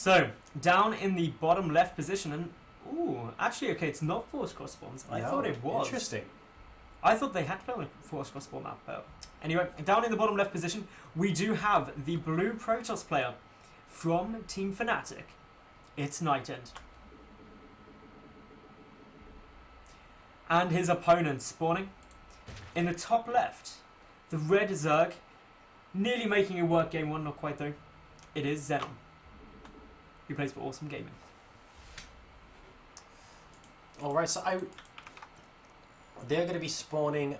So, down in the bottom left position, and ooh, actually, okay, it's not forced cross spawns. I thought it was. Interesting. I thought they had to play on a forced cross spawn map, but anyway, down in the bottom left position, we do have the blue Protoss player from Team Fnatic. It's NightEnd. And his opponent spawning in the top left, the red Zerg, nearly making it work game 1, not quite though. It is XeNoN, who plays for Awesome Gaming. Alright, so they're going to be spawning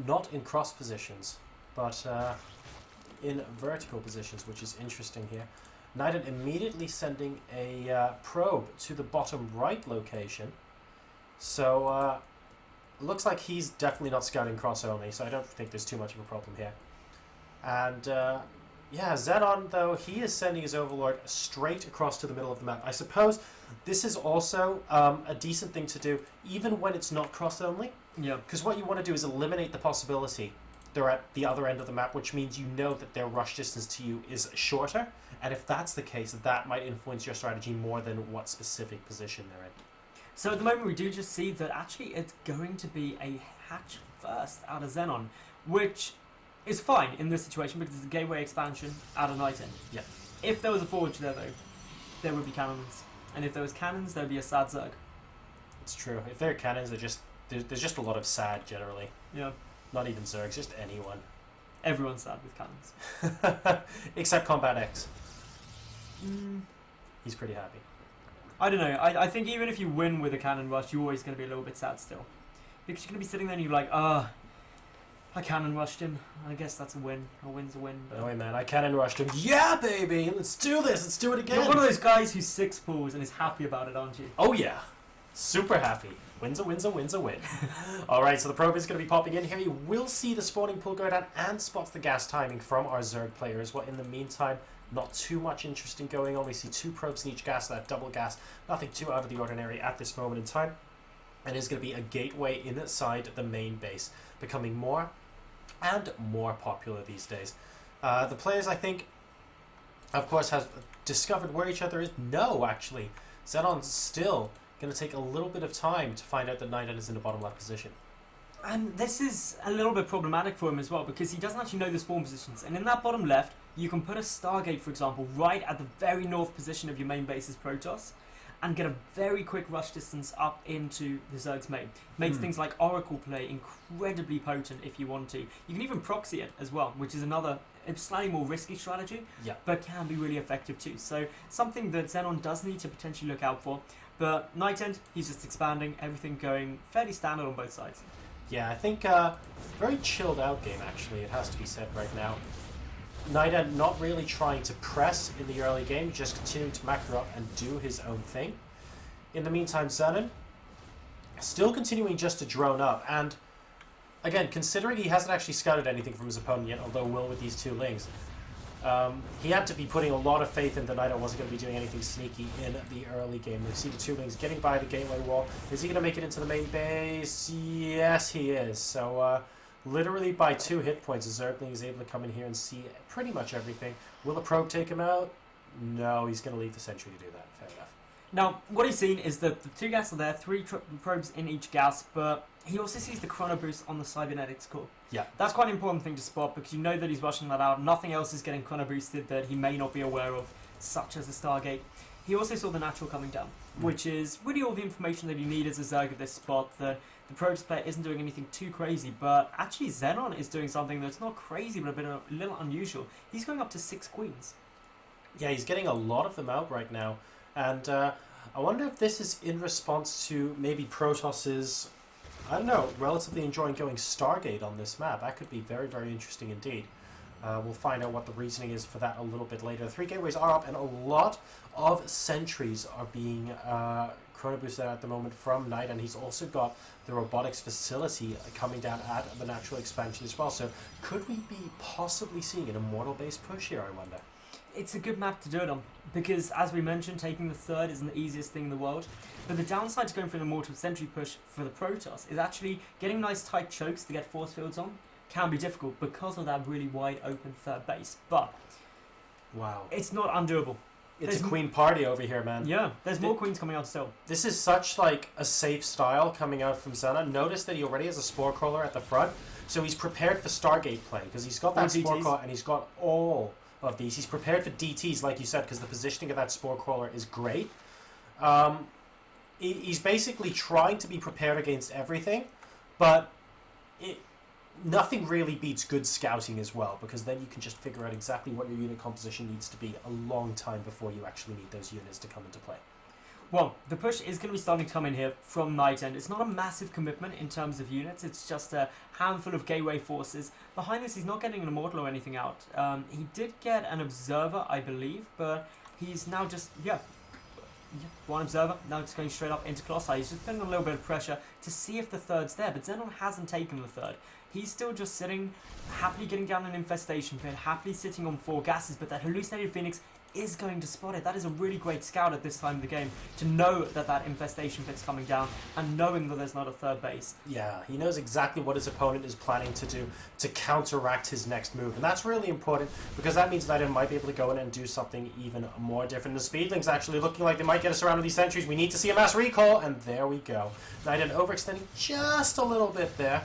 not in cross positions, but in vertical positions, which is interesting here. NightEnd immediately sending a probe to the bottom right location. So, looks like he's definitely not scouting cross only, so I don't think there's too much of a problem here. And, yeah, XeNoN, though, he is sending his Overlord straight across to the middle of the map. I suppose this is also a decent thing to do, even when it's not cross only. Yeah. Because what you want to do is eliminate the possibility they're at the other end of the map, which means you know that their rush distance to you is shorter. And if that's the case, that might influence your strategy more than what specific position they're in. So at the moment we do just see that actually it's going to be a hatch first out of XeNoN, which is fine in this situation because it's a gateway expansion out of NightEnd. Yeah. If there was a forge there though, there would be cannons. And if there was cannons, there would be a sad Zerg. It's true. If they're cannons, there's just a lot of sad generally. Yeah. Not even Zergs, just anyone. Everyone's sad with cannons. Except Combat X. He's pretty happy. I don't know. I think even if you win with a cannon rush, you're always going to be a little bit sad still. Because you're going to be sitting there and you're like, I cannon rushed him. I guess that's a win. A win's a win. No way, man. I cannon rushed him. Yeah, baby! Let's do this! Let's do it again! You're one of those guys who 6 pulls and is happy about it, aren't you? Oh, yeah. Super happy. Win's a win's a win's a win. Alright, so the probe is going to be popping in here. You will see the spawning pool go down and spots the gas timing from our Zerg players. Well, in the meantime, not too much interesting going on. We see 2 probes in each gas, that double gas. Nothing too out of the ordinary at this moment in time. And it's going to be a gateway inside the main base, becoming more and more popular these days. The players, I think, of course, have discovered where each other is. No, actually. XeNoN's still going to take a little bit of time to find out that NightEnd is in the bottom left position. And this is a little bit problematic for him as well, because he doesn't actually know the spawn positions. And in that bottom left, you can put a Stargate, for example, right at the very north position of your main base's Protoss, and get a very quick rush distance up into the Zerg's main. Makes things like Oracle play incredibly potent if you want to. You can even proxy it as well, which is another slightly more risky strategy, but can be really effective too. So something that XeNoN does need to potentially look out for. But NightEnd, he's just expanding, everything going fairly standard on both sides. Yeah, I think very chilled out game, actually, it has to be said right now. NightEnd not really trying to press in the early game, just continuing to macro up and do his own thing. In the meantime, XeNoN still continuing just to drone up, and again, considering he hasn't actually scouted anything from his opponent yet, although will with these 2 lings, he had to be putting a lot of faith in that NightEnd wasn't going to be doing anything sneaky in the early game. We see the 2 lings getting by the gateway wall. Is he going to make it into the main base? Yes, he is. So, literally by 2 hit points, a Zergling is able to come in here and see pretty much everything. Will the probe take him out? No, he's going to leave the sentry to do that. Fair enough. Now, what he's seen is that the 2 gas are there, 3 probes in each gas, but he also sees the chrono boost on the cybernetics core. Yeah. That's quite an important thing to spot, because you know that he's rushing that out. Nothing else is getting chrono boosted that he may not be aware of, such as the Stargate. He also saw the natural coming down, which is really all the information that you need as a Zerg at this spot. The probes player isn't doing anything too crazy, but actually XeNoN is doing something that's not crazy, but a little unusual. He's going up to 6 queens. Yeah, he's getting a lot of them out right now. And I wonder if this is in response to maybe Protoss's, I don't know, relatively enjoying going Stargate on this map. That could be very, very interesting indeed. We'll find out what the reasoning is for that a little bit later. The 3 gateways are up, and a lot of sentries are being chrono boosted at the moment from NightEnd. He's also got the robotics facility coming down at the natural expansion as well. So could we be possibly seeing an immortal base push here, I wonder? It's a good map to do it on, because as we mentioned, taking the 3rd isn't the easiest thing in the world, but the downside to going for an immortal sentry push for the Protoss is actually getting nice tight chokes to get force fields on can be difficult because of that really wide open 3rd base, but wow, it's not undoable. It's a queen party over here, man. Yeah, there's more queens coming out still. This is such like a safe style coming out from XeNoN. Notice that he already has a Spore Crawler at the front, so he's prepared for Stargate play because he's got that Spore Crawler and he's got all of these. He's prepared for DTs, like you said, because the positioning of that Spore Crawler is great. He's basically trying to be prepared against everything, but nothing really beats good scouting as well, because then you can just figure out exactly what your unit composition needs to be a long time before you actually need those units to come into play. Well, the push is going to be starting to come in here from NightEnd. It's not a massive commitment in terms of units, it's just a handful of gateway forces. Behind this, he's not getting an Immortal or anything out. He did get an Observer, I believe, but he's now just, one Observer, now it's going straight up into Colossi. He's just putting a little bit of pressure to see if the third's there, but XeNoN hasn't taken the third. He's still just sitting, happily getting down an Infestation Pit, happily sitting on 4 gases, but that Hallucinated Phoenix is going to spot it. That is a really great scout at this time of the game, to know that that Infestation Pit's coming down, and knowing that there's not a third base. Yeah, he knows exactly what his opponent is planning to do to counteract his next move, and that's really important, because that means NightEnd might be able to go in and do something even more different. The Speedlings actually looking like they might get us around with these sentries. We need to see a mass recall, and there we go. NightEnd overextending just a little bit there,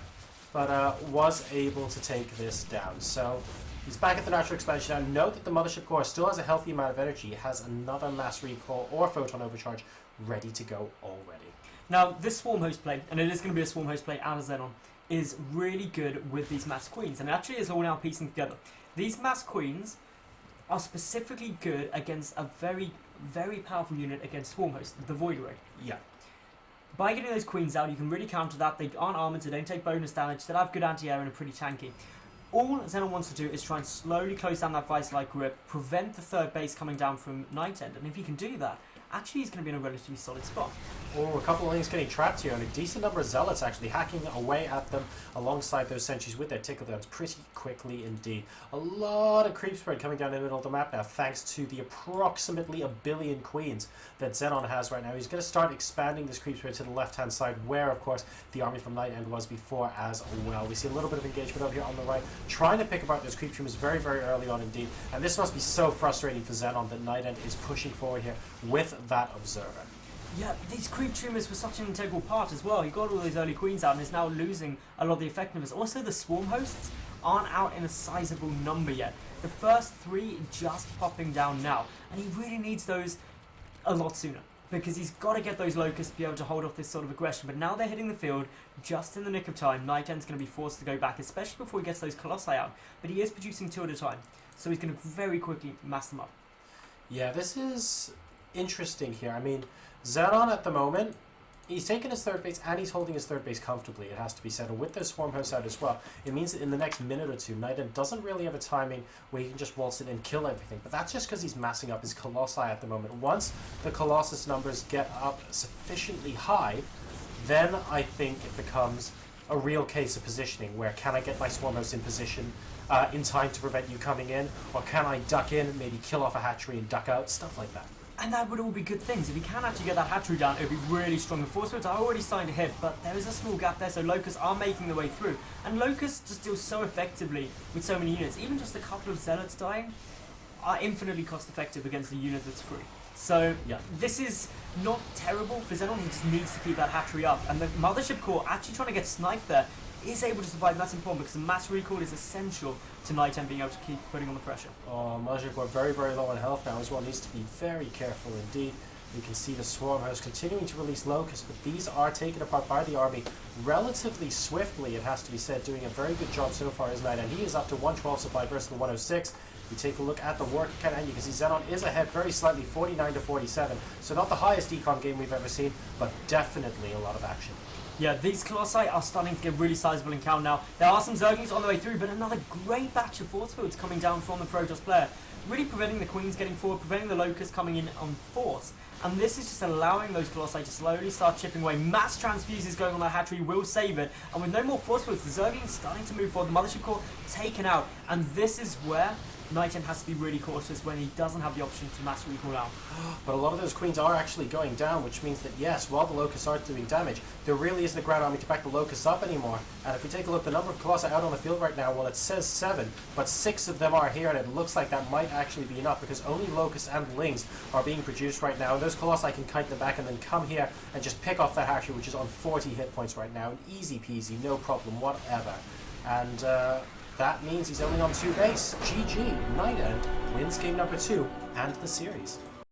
but was able to take this down. So he's back at the natural expansion now. Note that the Mothership Core still has a healthy amount of energy. It has another mass recall or photon overcharge ready to go already. Now, this Swarm Host play, and it is going to be a Swarm Host play out of XeNoN, is really good with these Mass Queens, and it actually is all now piecing together. These Mass Queens are specifically good against a very, very powerful unit against Swarm Host, the Void Ray. Yeah. By getting those queens out, you can really counter that. They aren't armored, so they don't take bonus damage, they have good anti-air and are pretty tanky. All XeNoN wants to do is try and slowly close down that Vice-like grip, prevent the third base coming down from NightEnd, and if he can do that, actually he's going to be in a relatively solid spot. Oh, a couple of things getting trapped here, and a decent number of Zealots actually hacking away at them alongside those sentries with their tickle downs pretty quickly indeed. A lot of creep spread coming down the middle of the map now, thanks to the approximately 1 billion queens that XeNoN has right now. He's going to start expanding this creep spread to the left-hand side, where, of course, the army from NightEnd was before as well. We see a little bit of engagement over here on the right, trying to pick apart those creep troops very, very early on indeed, and this must be so frustrating for XeNoN that NightEnd is pushing forward here with that Observer. Yeah, these creep tumors were such an integral part as well. He got all these early queens out and is now losing a lot of the effectiveness. Also, the swarm hosts aren't out in a sizable number yet. The first 3 just popping down now, and he really needs those a lot sooner, because he's got to get those locusts to be able to hold off this sort of aggression. But now they're hitting the field just in the nick of time. NightEnd's going to be forced to go back, especially before he gets those Colossi out. But he is producing 2 at a time, so he's going to very quickly mass them up. Yeah, this is interesting here. I mean, XeNoN at the moment, he's taken his third base and he's holding his third base comfortably, it has to be said. And with the Swarm House out as well, it means that in the next minute or two, NightEnd doesn't really have a timing where he can just waltz in and kill everything. But that's just because he's massing up his Colossi at the moment. Once the Colossus numbers get up sufficiently high, then I think it becomes a real case of positioning, where can I get my Swarm House in position in time to prevent you coming in, or can I duck in, maybe kill off a hatchery and duck out, stuff like that. And that would all be good things. If you can actually get that hatchery down, it would be really strong. The force fields are already starting to hit, but there is a small gap there, so Locusts are making their way through. And Locusts just deal so effectively with so many units. Even just a couple of Zealots dying are infinitely cost effective against a unit that's free. So yeah, this is not terrible for XeNoN. He just needs to keep that hatchery up. And the Mothership Core actually trying to get sniped there is able to survive, and that's important because the mass recall is essential to NightEnd being able to keep putting on the pressure. Oh, Mothership Core very, very low on health now as well. Needs to be very careful indeed. You can see the Swarm House continuing to release Locusts, but these are taken apart by the army relatively swiftly, it has to be said, doing a very good job so far as NightEnd. He is up to 112 supply versus the 106. You take a look at the work count, and you can see XeNoN is ahead very slightly, 49 to 47. So not the highest decon game we've ever seen, but definitely a lot of action. Yeah, these Colossi are starting to get really sizable in count now. There are some Zerglings on the way through, but another great batch of force fields coming down from the Protoss player, really preventing the Queens getting forward, preventing the Locusts coming in on force. And this is just allowing those Colossi to slowly start chipping away. Mass transfuses going on that hatchery will save it. And with no more force fields, the Zerglings starting to move forward. The Mothership Core taken out. And this is where Nighten has to be really cautious when he doesn't have the option to mass recall out. But a lot of those queens are actually going down, which means that yes, while the locusts are doing damage, there really isn't a ground army to back the locusts up anymore. And if we take a look, the number of Colossi out on the field right now, well, it says 7, but 6 of them are here, and it looks like that might actually be enough, because only locusts and lings are being produced right now, and those Colossi can kite them back and then come here and just pick off that hatchery, which is on 40 hit points right now, and easy peasy, no problem whatever. And that means he's only on 2 base. GG, NightEnd wins game number 2 and the series.